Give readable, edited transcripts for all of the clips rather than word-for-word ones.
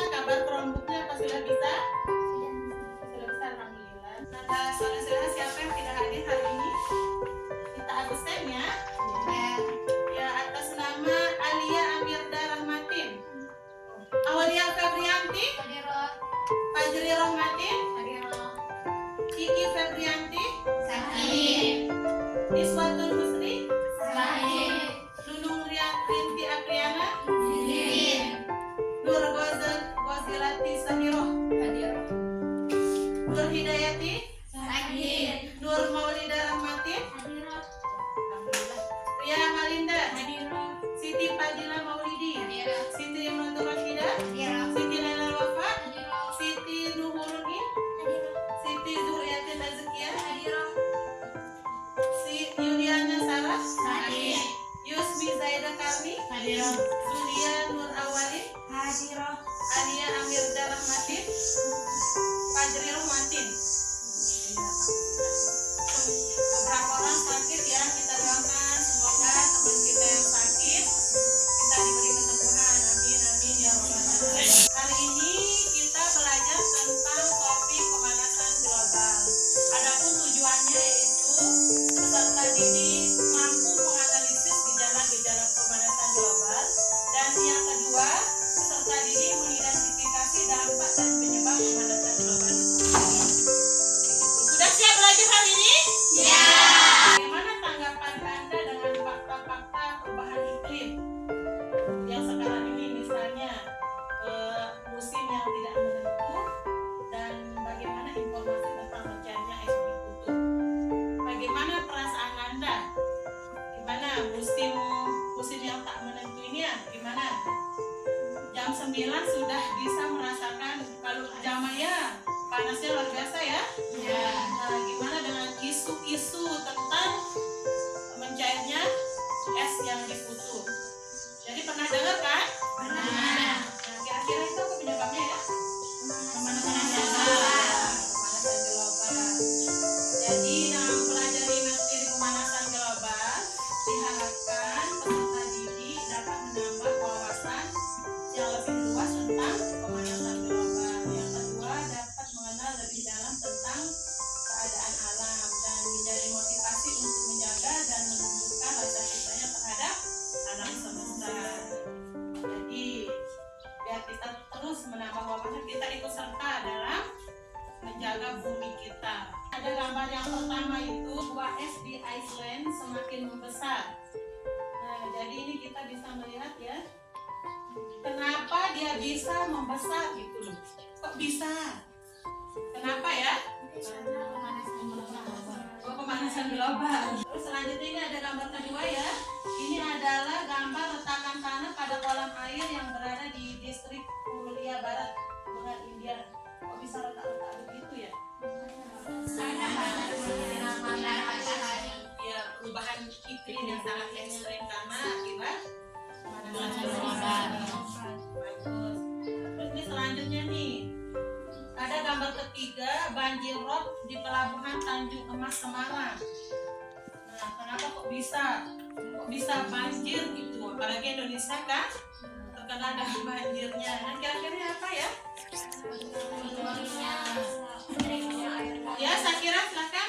kabar Chromebooknya apa sudah bisa? Sudah bisa, alhamdulillah. Ada saudara-saudara siapa yang tidak hadir hari ini? Kita absen ya. Ya, atas nama Alia Amirda Rahmatin, Aulia Febrianti, Fajri Rahmatin, Kiki Febrianti, Iswatun Husni, Nunung Rinti Apriana, Nur Gozilati Sahiroh, Nur Hidayati, Nur Maulida Rahmatin, Ria Malinda, Siti Fadila Maulidi, Siti Matur Rashida, Siti Laila Wafa, Siti Nuhuluddin, Siti Zuriatin Azakia, Si Yuliana Saras, Yusmi Zaida Karni, Zulia Nur Awali, Alia Amirda Rahmatin, Fajri Rahmatin. Beberapa orang sakit ya, kita doakan semoga teman kita yang sakit kita diberi kesembuhan. Amin amin ya rabbal alamin. Hari ini kita belajar tentang topik pemanasan global. Adapun tujuannya yaitu peserta didik mampu menganalisis gejala-gejala pemanasan global, dan yang kedua peserta didik mengidentifikasi dampak dan penyebab pemanasan global itu sendiri. Sudah siap belajar hari ini? Ya. Bagaimana tanggapan Anda dengan fakta-fakta perubahan iklim yang sekarang ini, misalnya musim yang tidak menentu, dan bagaimana informasi tentang mencairnya es di kutub? Bagaimana perasaan Anda? Gimana musim yang tak menentu ini ya? Gimana? Jam 9 sudah bisa merasakan kalau Jamaya panasnya luar biasa ya? Ya. Nah, gimana dengan isu-isu tentang mencairnya es yang di kutub? Jadi pernah dengar kan? Pernah. Nah, kira-kira itu apa penyebabnya ya? Pemanasan global. Jadi dalam mempelajari materi pemanasan global, diharapkan peserta didik dapat menambah wawasan yang lebih luas tentang pemanasan global. Yang kedua, dapat mengenal lebih dalam tentang keadaan alam dan menjadi motivasi untuk menjaga dan menumbuhkan rasa cintanya terhadap alam semesta. Jadi biar kita terus menambah wawasan, kita ikut serta dalam menjaga bumi kita. Ada gambar yang pertama itu buah es di Iceland semakin membesar. Nah, jadi ini kita bisa melihat ya, kenapa dia bisa membesar gitu loh. Kok bisa? Kenapa ya? Pemanasan global. Terus selanjutnya ini ada gambar kedua ya. Ini adalah gambar retakan tanah pada kolam air yang berada di distrik Purulia Barat, Bengal, India. Kok bisa retak-retak begitu ya? Ya, perubahan iklim yang sangat ekstrem karena akibat pemanasan global. Bagus. Terus ini selanjutnya nih, ada gambar ketiga, banjir rob di pelabuhan Tanjung Emas Semarang. Nah, kenapa kok bisa banjir gitu? Apalagi Indonesia kan terkenal dengan banjirnya. Nah, kira-kira apa ya? Ya, Sakira silakan.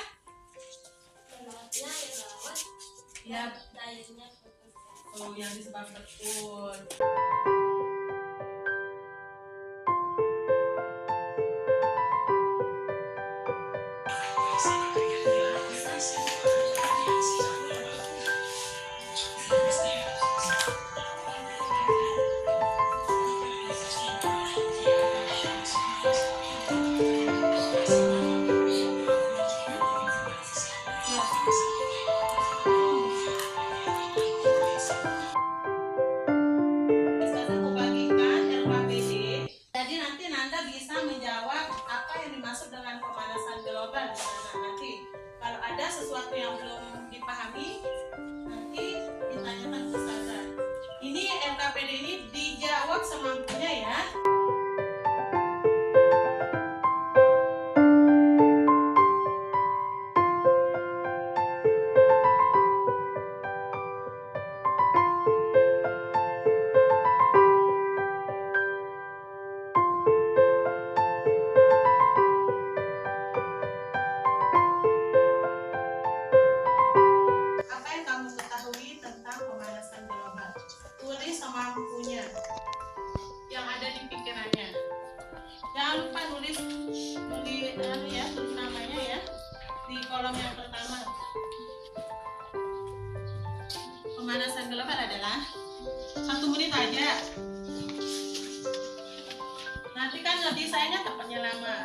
Ya, oh yang disebabkan betul. Sesuatu yang belum dipahami nanti ditanyakan ke Ustazah. Ini LKPD ini dijawab semampunya ya. proses desainnya tepatnya lama.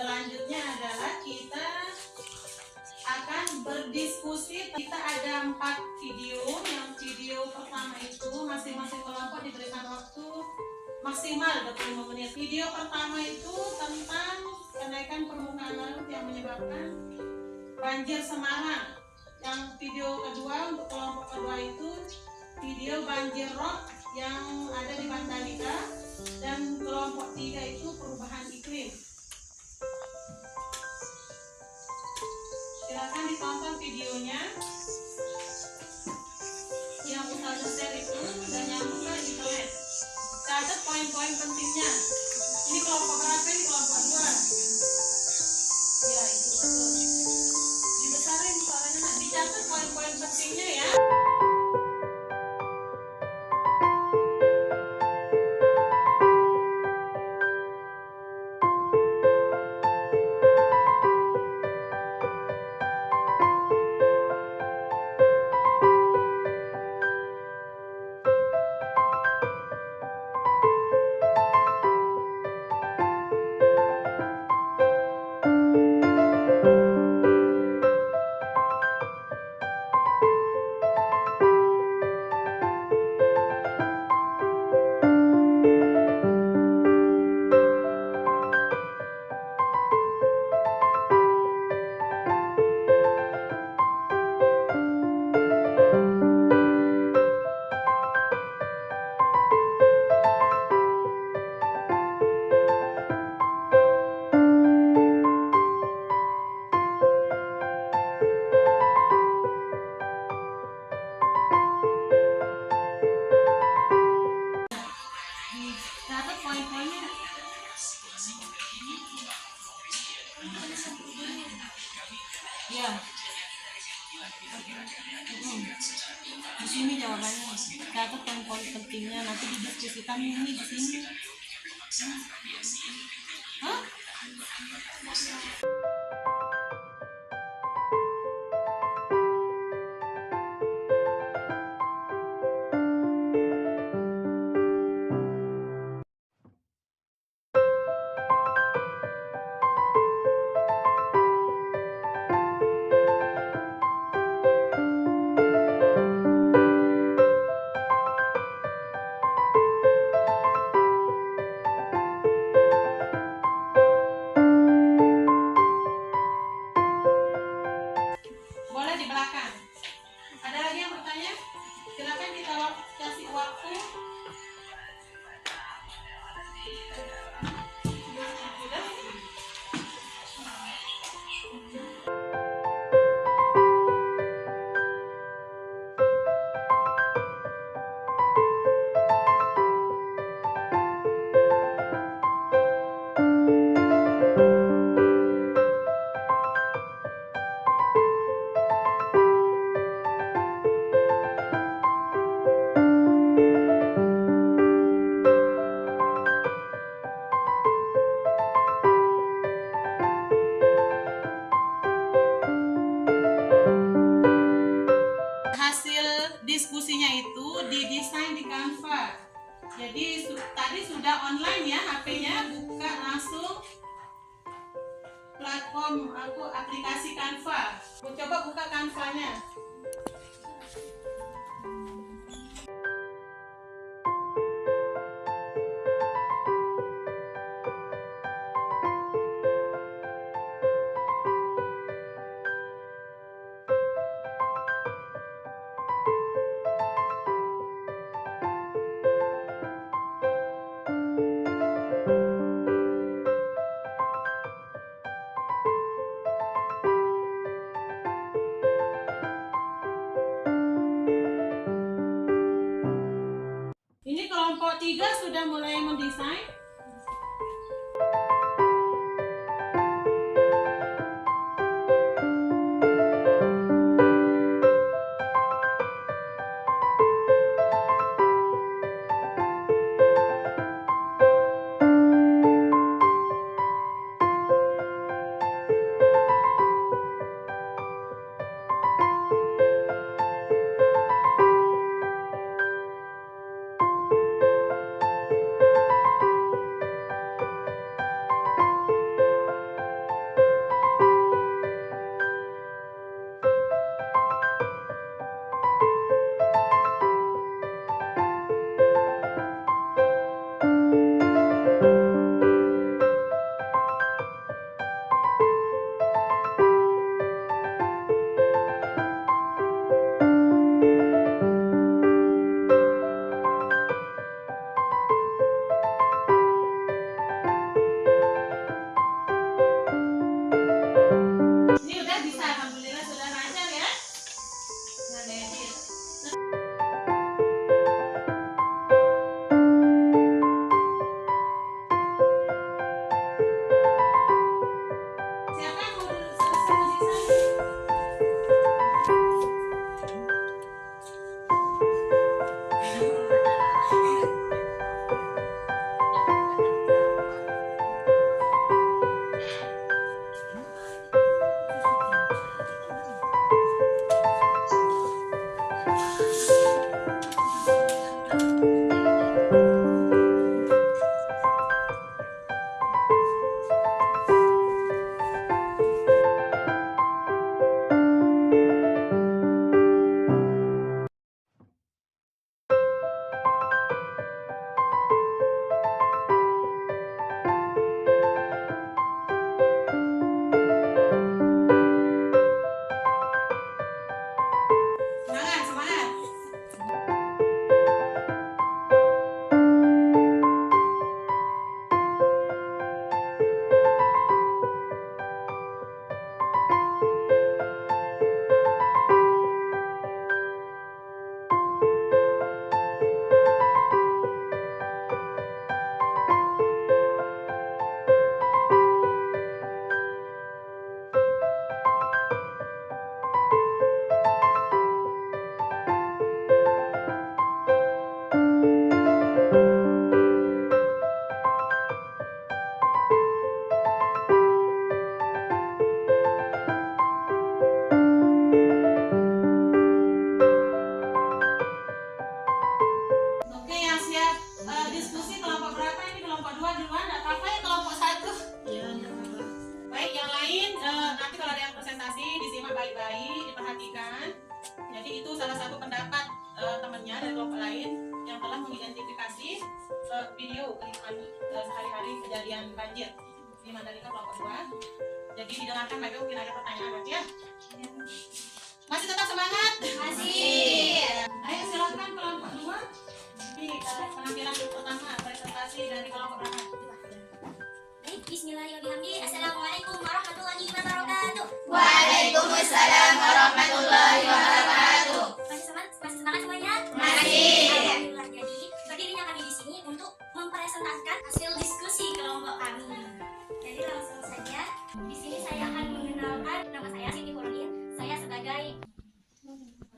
Selanjutnya adalah kita akan berdiskusi. Kita ada 4 video. Yang video pertama itu masing-masing kelompok diberikan waktu maksimal 25 menit. Video pertama itu tentang kenaikan permukaan laut yang menyebabkan banjir Semarang. Yang video kedua untuk kelompok kedua itu video banjir rob yang ada di Mandalika, dan kelompok 3 itu perubahan iklim. Silakan ditonton videonya. Yang Ustazah share itu dan nyambung ke internet. Catat poin-poin pentingnya. Ini kelompok berapa? Ini kelompok 2. Ya, itu betul. Dibesarin suaranya, nak. Dicatat poin-poin pentingnya ya. Catat poin-poinnya. Ya. Di sini jawabannya. Catat poin-poin pentingnya, nanti didiskusikan ini di sini. Hah? Boleh di belakang. Ada lagi yang bertanya? Silakan kita kasih waktu. Hasil diskusinya itu didesain di Canva. Jadi tadi sudah online ya, HP-nya buka langsung platform aplikasi Canva. Coba buka Canva-nya. Ini kelompok 3 sudah mulai mendesain. dan banjir di Mandalika kelompok 2. Jadi didengarkan baik, mungkin ada pertanyaan ya. Masih tetap semangat? Masih. Ayo silakan kelompok 2 di penampilan pertama presentasi dari kelompok berapa? Bismillahirrahmanirrahim. Assalamualaikum warahmatullahi wabarakatuh. Waalaikumsalam warahmatullahi wabarakatuh. Masih semangat semuanya? Masih. Alhamdulillah. Jadi berdirinya kami di sini untuk mempresentasikan hasil diskusi kelompok kami. Jadi langsung saja di sini saya akan mengenalkan nama saya Siti Huronin. Saya sebagai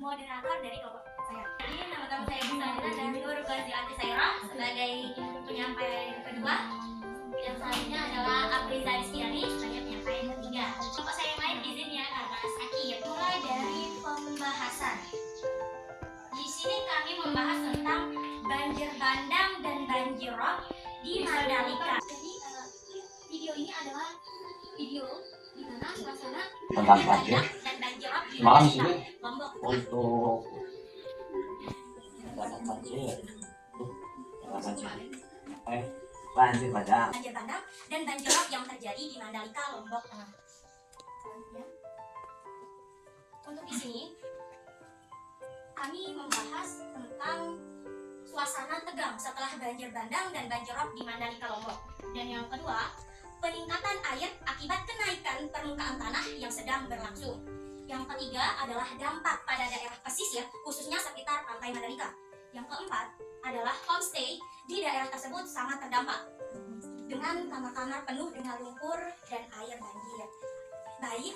moderator dari kelompok saya. Jadi nama saya Busana dan Nur Qaziati Saira sebagai penyampai kedua. Yang selanjutnya adalah Apriza Rizkyani sebagai penyampaian ketiga. Kelompok saya yang lain izin ya karena sakit. Mulai dari pembahasan. Di sini kami membahas tentang banjir bandang dan banjir rob di Mandalika. Jadi video ini adalah video di mana suasana tentang banjir dan banjir rob di malam Mandalika, sini Lombok. untuk banjir banjir pada Banjir bandang dan banjir rob yang terjadi di Mandalika, Lombok Tengah. Selanjutnya, untuk di sini kami membahas tentang suasana tegang setelah banjir bandang dan banjir rob di Mandalika, Lombok. Dan yang kedua, peningkatan air akibat kenaikan permukaan tanah yang sedang berlangsung. Yang ketiga adalah dampak pada daerah pesisir, khususnya sekitar pantai Mandalika. Yang keempat adalah homestay di daerah tersebut sangat terdampak dengan kamar-kamar penuh dengan lumpur dan air banjir. Baik,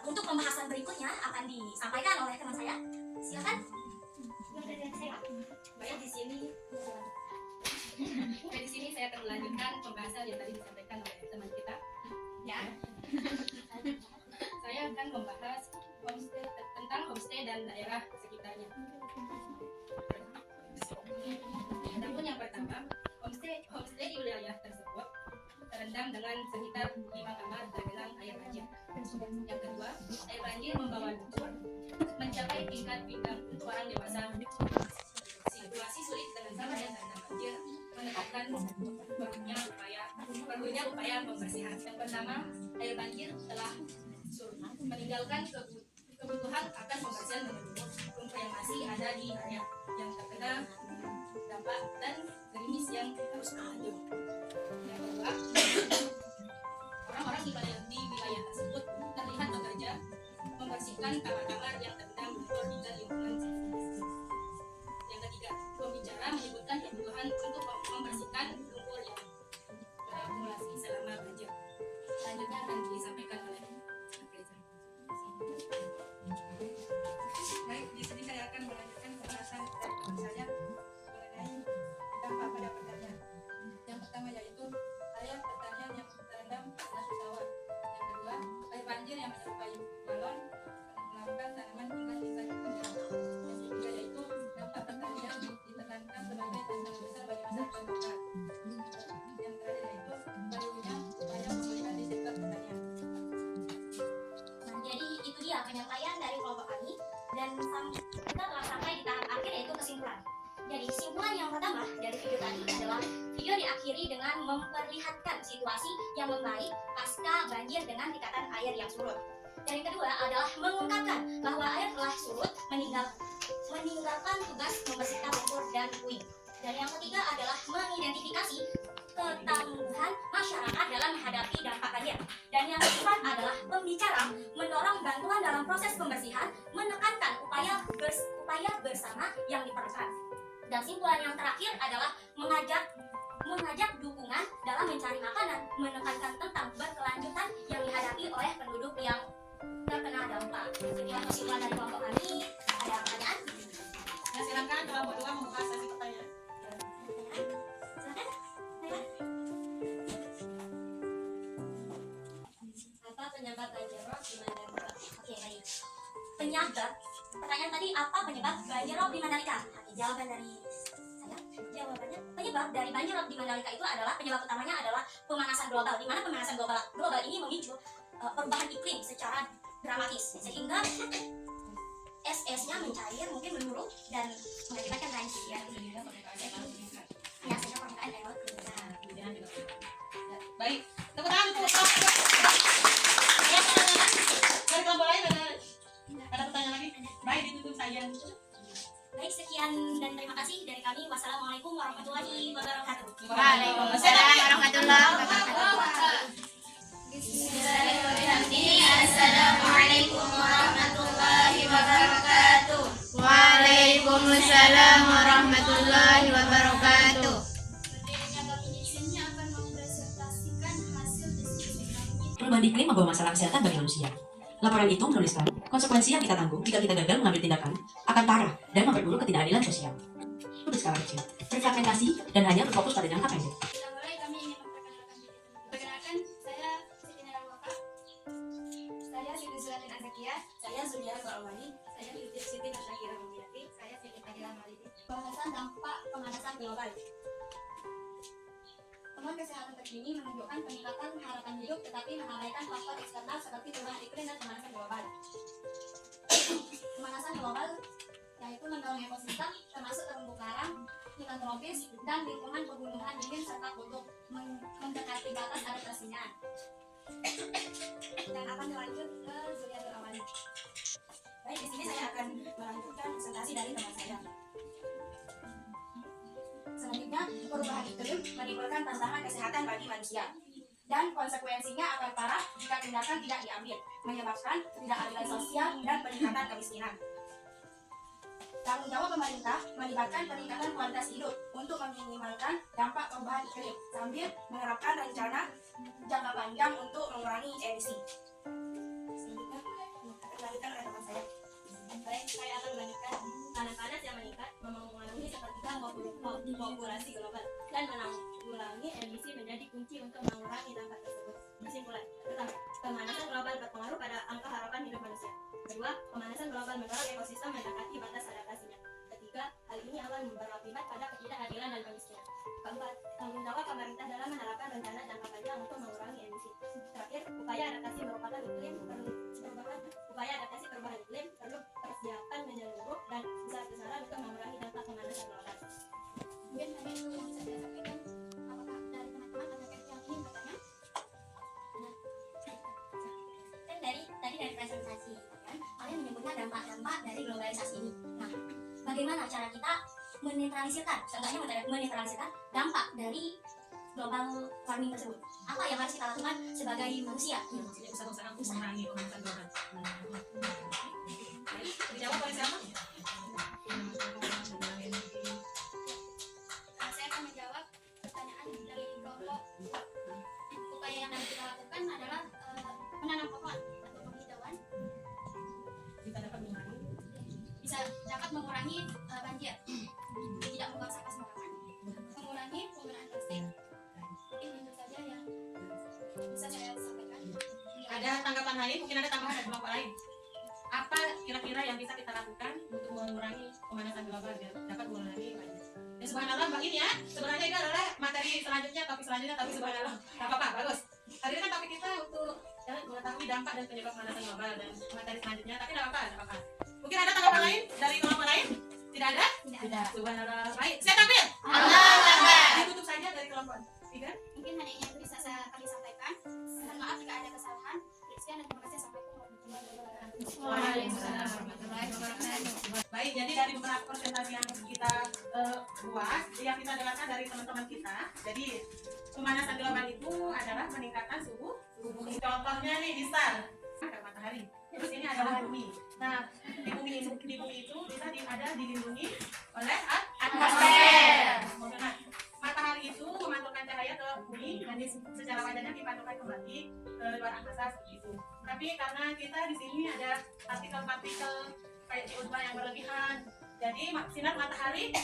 untuk pembahasan berikutnya akan disampaikan oleh teman saya. Silakan. Baik, di sini saya akan melanjutkan pembahasan yang tadi disampaikan oleh teman kita. Ya. Saya akan membahas tentang homestay dan daerah sekitarnya. Adapun yang pertama, homestay di wilayah tersebut terendam dengan sekitar 5 kamar tergenang air banjir. Yang kedua, air banjir membawa lumpur mencapai tingkat pinggang untuk orang dewasa. Situasi sulit dengan sama yang terendam banjir menekankan perlunya upaya pembersihan. Yang pertama, air banjir telah surut, meninggalkan kebutuhan akan pembersihan menyeluruh lumpur yang masih ada di area yang terkena dampak dan gerimis yang terus berlanjut. Yang kedua, orang-orang di wilayah tersebut terlihat bekerja membersihkan kamar-kamar yang terendam lumpur hingga lingkungan sekitar. Yang ketiga, pembicara menyebutkan kebutuhan untuk membersihkan lumpur yang berakumulasi selama banjir. Selanjutnya akan disampaikan oleh Reza. Baik, di sini saya akan melanjutkan pembahasan dari teman saya mengenai dampak pada pertanian. Yang pertama yaitu area pertanian yang terendam tanah sawah. Yang kedua, air banjir yang menyerupai balon melakukan tanaman hingga tingkat tenggelam. Yang ketiga yaitu dampak pertanian ditekankan sebagai tantangan besar bagi masyarakat lokal. Yang terakhir yaitu perlunya upaya pemulihan di sektor pertanian. Nah, jadi itu dia penyampaian dari kelompok kami dan kita telah sampai di tahap akhir yaitu kesimpulan. Jadi kesimpulan yang pertama dari video tadi adalah video diakhiri dengan memperlihatkan situasi yang membaik pasca banjir dengan tingkatan air yang surut. Dan yang kedua adalah mengungkapkan bahwa air telah surut meninggalkan tugas membersihkan lumpur dan puing. Dan yang ketiga adalah mengidentifikasi ketangguhan masyarakat dalam menghadapi dampak banjir. Dan yang keempat adalah pembicara mendorong bantuan dalam proses pembersihan, menekankan upaya bersama yang diperlukan. Dan kesimpulan yang terakhir adalah mengajak dukungan dalam mencari makanan, menekankan tentang berkelanjutan yang dihadapi oleh penduduk yang terkena dampak. Itulah kesimpulan dari kelompok kami. Ada pertanyaan? Nah, silakan kelompok 2 membuka sesi pertanyaan. Silakan. Apa penyebab banjir rob di Mandalika? Oke, baik. Penyebab. Pertanyaan tadi, apa penyebab banjir rob di Mandalika? Oke, jawaban dari saya. Jawabannya, penyebab dari banjir rob di Mandalika itu adalah penyebab utamanya adalah pemanasan global. Di mana pemanasan global ini memicu perubahan iklim secara dramatis sehingga es-esnya mencair, mungkin menurun dan mengakibatkan banjir ya. Ya, sehingga permukaan air laut meningkat. Perubahan iklim membawa masalah kesehatan bagi manusia. Laporan itu menuliskan, konsekuensi yang kita tanggung jika kita gagal mengambil tindakan akan parah dan memperburuk ketidakadilan sosial. Itu berskala kecil, berfragmentasi, dan hanya berfokus pada jangka pendek. Kita mulai, kami ingin memperkenalkan diri. Perkenalkan, saya Siti Nurulwafa. Saya Siti Zulatin Azakia. Saya Zulia Bawani. Saya Siti Nasyakira Mulyati. Saya Siti Fadila Malidi. Pembahasan dampak pemanasan global. Temuan kesehatan terkini menunjukkan peningkatan harapan hidup tetapi mengabaikan faktor eksternal seperti perubahan iklim dan pemanasan global. Pemanasan global yaitu mendorong ekosistem termasuk terumbu karang, hutan tropis, dan lingkungan pegunungan dingin serta kutub mendekati batas adaptasinya. Dan akan dilanjut ke Zuliatul Awali. Baik, di sini saya akan melanjutkan presentasi dari teman saya. Selanjutnya, perubahan iklim menimbulkan tantangan kesehatan bagi manusia dan konsekuensinya akan parah jika tindakan tidak diambil, menyebabkan ketidakadilan sosial dan peningkatan kemiskinan. Tanggung jawab pemerintah melibatkan peningkatan kualitas hidup untuk meminimalkan dampak perubahan iklim sambil menerapkan rencana jangka panjang untuk mengurangi emisi. Selanjutnya, akan dilanjutkan oleh teman saya. Baik, saya akan melanjutkan. Panas yang meningkat memengaruhi sepertiga populasi global dan menanggulangi emisi menjadi kunci untuk mengurangi dampak tersebut. Kesimpulan, pertama, pemanasan global berpengaruh pada angka harapan hidup manusia. Kedua, pemanasan global mendorong ekosistem mendekati batas adaptasinya. Ketiga, hal ini akan berakibat pada ketidakadilan dan kemiskinan. Keempat, tanggung jawab pemerintah dalam menerapkan rencana jangka panjang untuk mengurangi emisi. Terakhir, upaya adaptasi perubahan iklim perlu persiapan menyeluruh dan besar-besaran untuk mengurangi dampak pemanasan global. Mungkin hanya itu yang bisa saya sampaikan. Apakah dari teman-teman ada yang ingin bertanya? Kan dari presentasi, kan kalian menyebutnya dampak-dampak dari globalisasi ini. Nah, bagaimana cara kita menetralisirkan, seenggaknya menetralisirkan dampak dari global warming tersebut? Apa yang harus kita lakukan sebagai manusia? Usaha-usaha untuk mengurangi pemanasan global. Dijawab oleh siapa? Saya akan menjawab pertanyaan dari kelompok. Upaya yang harus kita lakukan adalah menanam pohon atau penghijauan. Bisa dapat mengurangi banjir, tidak membuat sampah sembarangan, mengurangi penggunaan plastik. Mungkin itu saja yang bisa saya sampaikan. Ada tanggapan lain? Mungkin ada tambahan dari kelompok lain. Apa kira-kira yang bisa kita lakukan untuk mengurangi pemanasan global dan dapat mengurangi banjir? Ya subhanallah, Mbak, ini ya. Sebenarnya ini adalah materi selanjutnya, topik selanjutnya, tapi subhanallah. Gak apa-apa, bagus. Hari ini kan topik kita untuk mengetahui dampak dan penyebab pemanasan global dan materi selanjutnya, tapi gak apa-apa. Mungkin ada tanggapan lain dari kelompok lain? Tidak ada? Tidak. Subhanallah. Baik, saya tampil. Ditutup saja dari kelompok 3. Mungkin hanya ini yang bisa kami sampaikan. Mohon maaf jika ada kesalahan. Sekian dan terima kasih. Assalamualaikum warahmatullahi wabarakatuh. Waalaikumsalam warahmatullahi wabarakatuh. Baik, jadi dari beberapa presentasi yang kita buat, yang kita dengarkan dari teman-teman kita, jadi pemanasan global itu adalah peningkatan suhu bumi. Contohnya nih di star, ada matahari. Terus ini adalah bumi. Nah, di bumi itu bisa ada dilindungi oleh atmosfer. Nah, matahari itu memantulkan cahaya ke bumi dan secara wajarnya dipantulkan kembali ke luar angkasa seperti itu. Tapi karena kita di sini ada partikel-partikel kayak CO2 yang berlebihan, jadi sinar matahari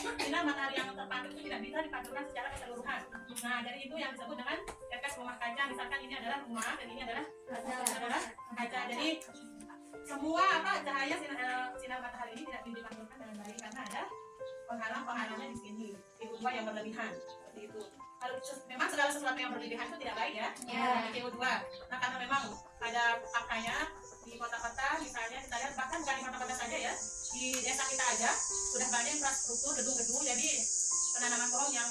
yang terpantul itu tidak bisa dipantulkan secara keseluruhan. Nah, dari itu yang disebut dengan efek rumah kaca. Misalkan ini adalah rumah dan ini adalah kaca. Jadi semua cahaya sinar matahari ini tidak dipantulkan dengan baik karena ada penghalangnya di sini, CO2 yang berlebihan seperti itu. Kalau memang segala sesuatu yang berlebihan itu tidak baik ya. CO2. Nah, karena memang ada faktanya di kota-kota, misalnya kita lihat, bahkan bukan di kota-kota saja ya, di desa kita aja sudah banyak infrastruktur gedung-gedung, jadi penanaman pohon yang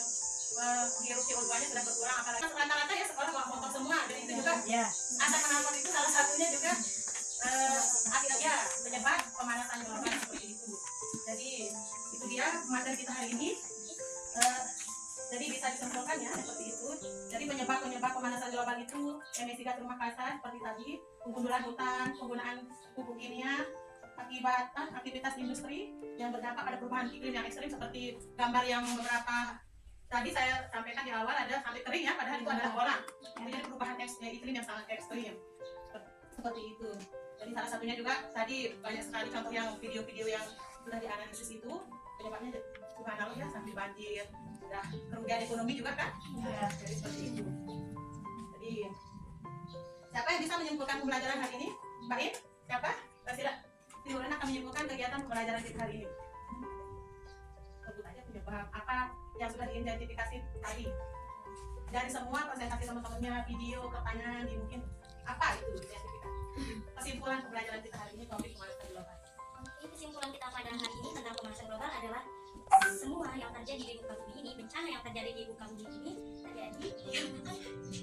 menghirup CO2-nya sudah berkurang. Apalagi rata-rata ya sekolah bawa motor semua, dan itu juga asap knalpot itu salah satunya juga akhirnya menyebabkan pemanasan global seperti itu. Jadi itu dia materi kita hari ini. Jadi bisa disimpulkan ya seperti itu. Jadi penyebab pemanasan global itu emisi gas rumah kaca seperti tadi, penggundulan hutan, penggunaan pupuk kimia, akibat aktivitas industri yang berdampak pada perubahan iklim yang ekstrim seperti gambar yang beberapa tadi saya sampaikan di awal, ada sampai kering ya, padahal itu adalah kolam. Jadi perubahan iklim yang sangat sangat ekstrim seperti itu. Jadi salah satunya juga tadi banyak sekali contoh yang video-video yang sudah dianalisis itu penyebabnya subhanallah ya, sampai banjir, sudah kerugian ekonomi juga kan? Jadi seperti itu. Jadi siapa yang bisa menyimpulkan pembelajaran hari ini? Mbak In? Siapa? Tidak. Tiuran akan menyimpulkan kegiatan pembelajaran kita hari ini. Sebut aja penyebab apa yang sudah diidentifikasi tadi. Dari semua presentasi teman-temannya, video, pertanyaan, mungkin apa itu identifikasi. Kesimpulan pembelajaran kita hari ini topik pemanasan global. Kesimpulan kita pada hari ini tentang pemanasan global adalah semua yang terjadi di muka bumi ini, bencana yang terjadi di muka bumi ini terjadi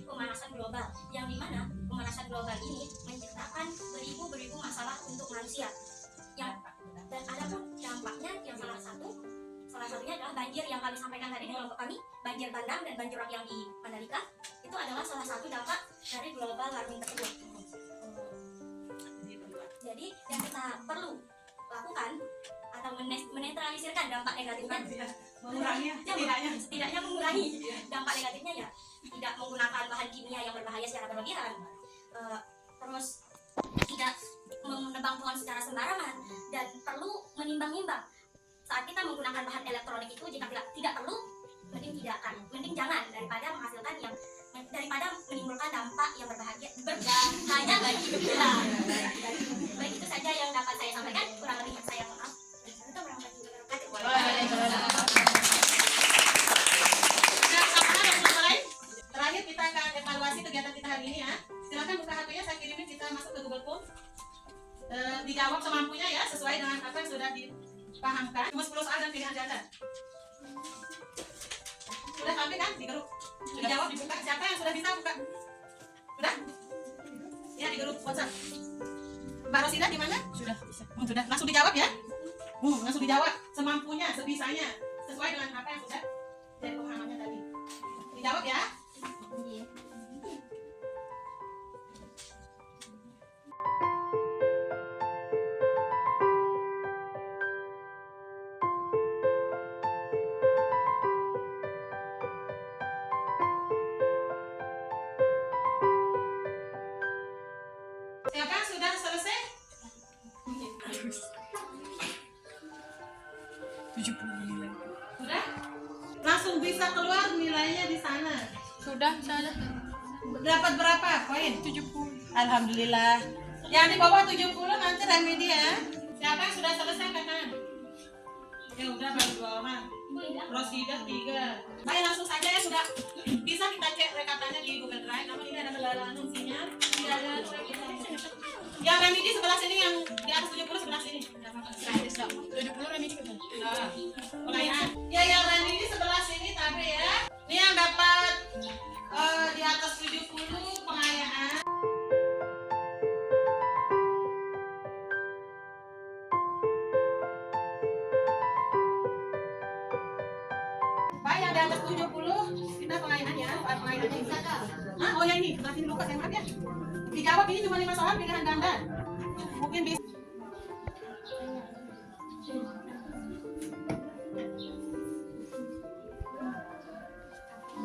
pemanasan global, yang dimana pemanasan global ini menciptakan beribu-beribu masalah untuk manusia. Dan ada pun dampaknya yang salah satunya adalah banjir yang kami sampaikan tadi di kelompok kami, banjir bandang dan banjir rob yang di Mandalika, itu adalah salah satu dampak dari global warming tersebut. Jadi yang kita perlu lakukan atau menetralisirkan dampak negatifnya, Mengurangi setidaknya mengurangi dampak negatifnya ya, tidak menggunakan bahan kimia yang berbahaya secara berlebihan, terus tidak menebang pohon secara sembarangan, dan perlu menimbang-nimbang saat kita menggunakan bahan elektronik itu. Jika tidak perlu, mending jangan, daripada menimbulkan dampak yang berbahaya bagi kita. Baik, itu saja yang dapat saya sampaikan, kurang lebih saya mohon maaf. Terakhir kita akan evaluasi kegiatan kita hari ini ya. Silakan buka HP-nya, saya kirimin, kita masuk ke Google Form. Dijawab semampunya ya, sesuai dengan apa yang sudah dipahamkan. Cuma 10 soal dan pilihan ganda. Sudah sampai kan di grup? Dijawab, dibuka. Siapa yang sudah bisa buka? Sudah? Ya, di grup WhatsApp. Mbak Rosida di mana? Sudah. Sudah. Langsung dijawab ya? Langsung dijawab semampunya, sebisanya, sesuai dengan apa yang sudah dari pemahamannya tadi. Dijawab ya? Siapa yang sudah selesai? 70 nilai. Sudah? Langsung bisa keluar nilainya di sana. Sudah, saya Dapat berapa poin? 70. Alhamdulillah. Yang di bawah 70 nanti remedi ya. Siapa yang sudah selesai katakan? Ya udah, baru 2 orang. Rosida 3. Baik, langsung saja ya, sudah bisa kita cek rekapannya di Google Drive. Namun ini ada kendala anunsinya. Tidak ada yang remedi sebelah sini, yang di atas 70 sebelah sini. 70 remedi ke Pengayaan. Ya, yang remedi sebelah sini tapi ya. Ini yang dapat di atas 70 pengayaan. Baik, yang di atas 70 kita pengayaan ya. Pengayaannya bisa. Oh ya, ini sebelah sini lupa, saya maaf ya. Dijawab, ini cuma 5 soal pilihan ganda. Mungkin bisa.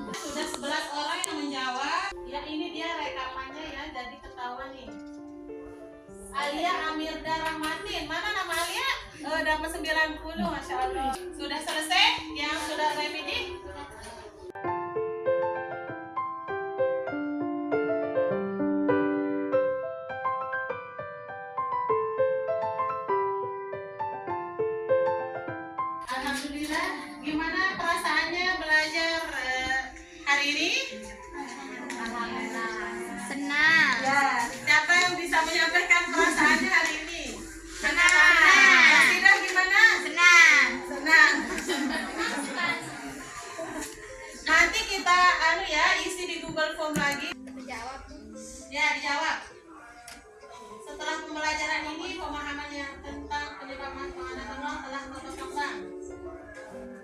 Sudah 11 orang yang menjawab. Ya, ini dia rekapannya ya, jadi ketahuan nih. Alia Amirda Rahmatin. Mana nama Alia? Dapat 90, Masya Allah. Sudah selesai? Yang sudah remedi? Alhamdulillah. Gimana perasaannya belajar hari ini? Senang. Ya, siapa yang bisa menyampaikan perasaannya hari ini? Senang. Tidak gimana? Senang. Senang. Nanti kita isi di Google Form lagi. Dijawab. Ya, dijawab. Setelah pembelajaran ini, pemahamannya tentang penyebab pemanasan telah berkembang.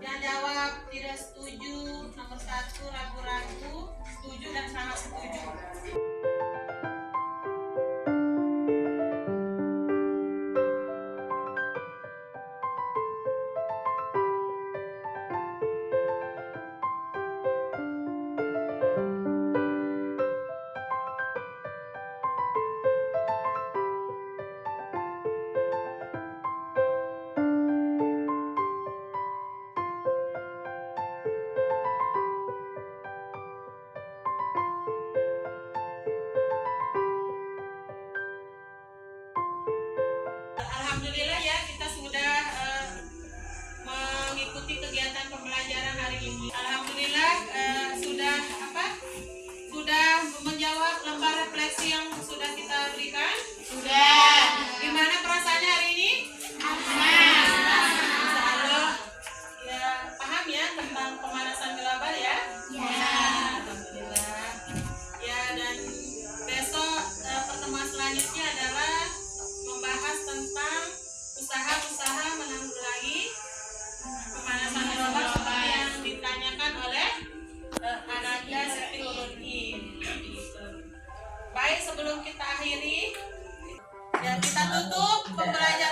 Yang jawab tidak setuju, nomor 1 ragu-ragu, setuju dan sangat setuju. Baik, sebelum kita akhiri, ya kita tutup pembelajaran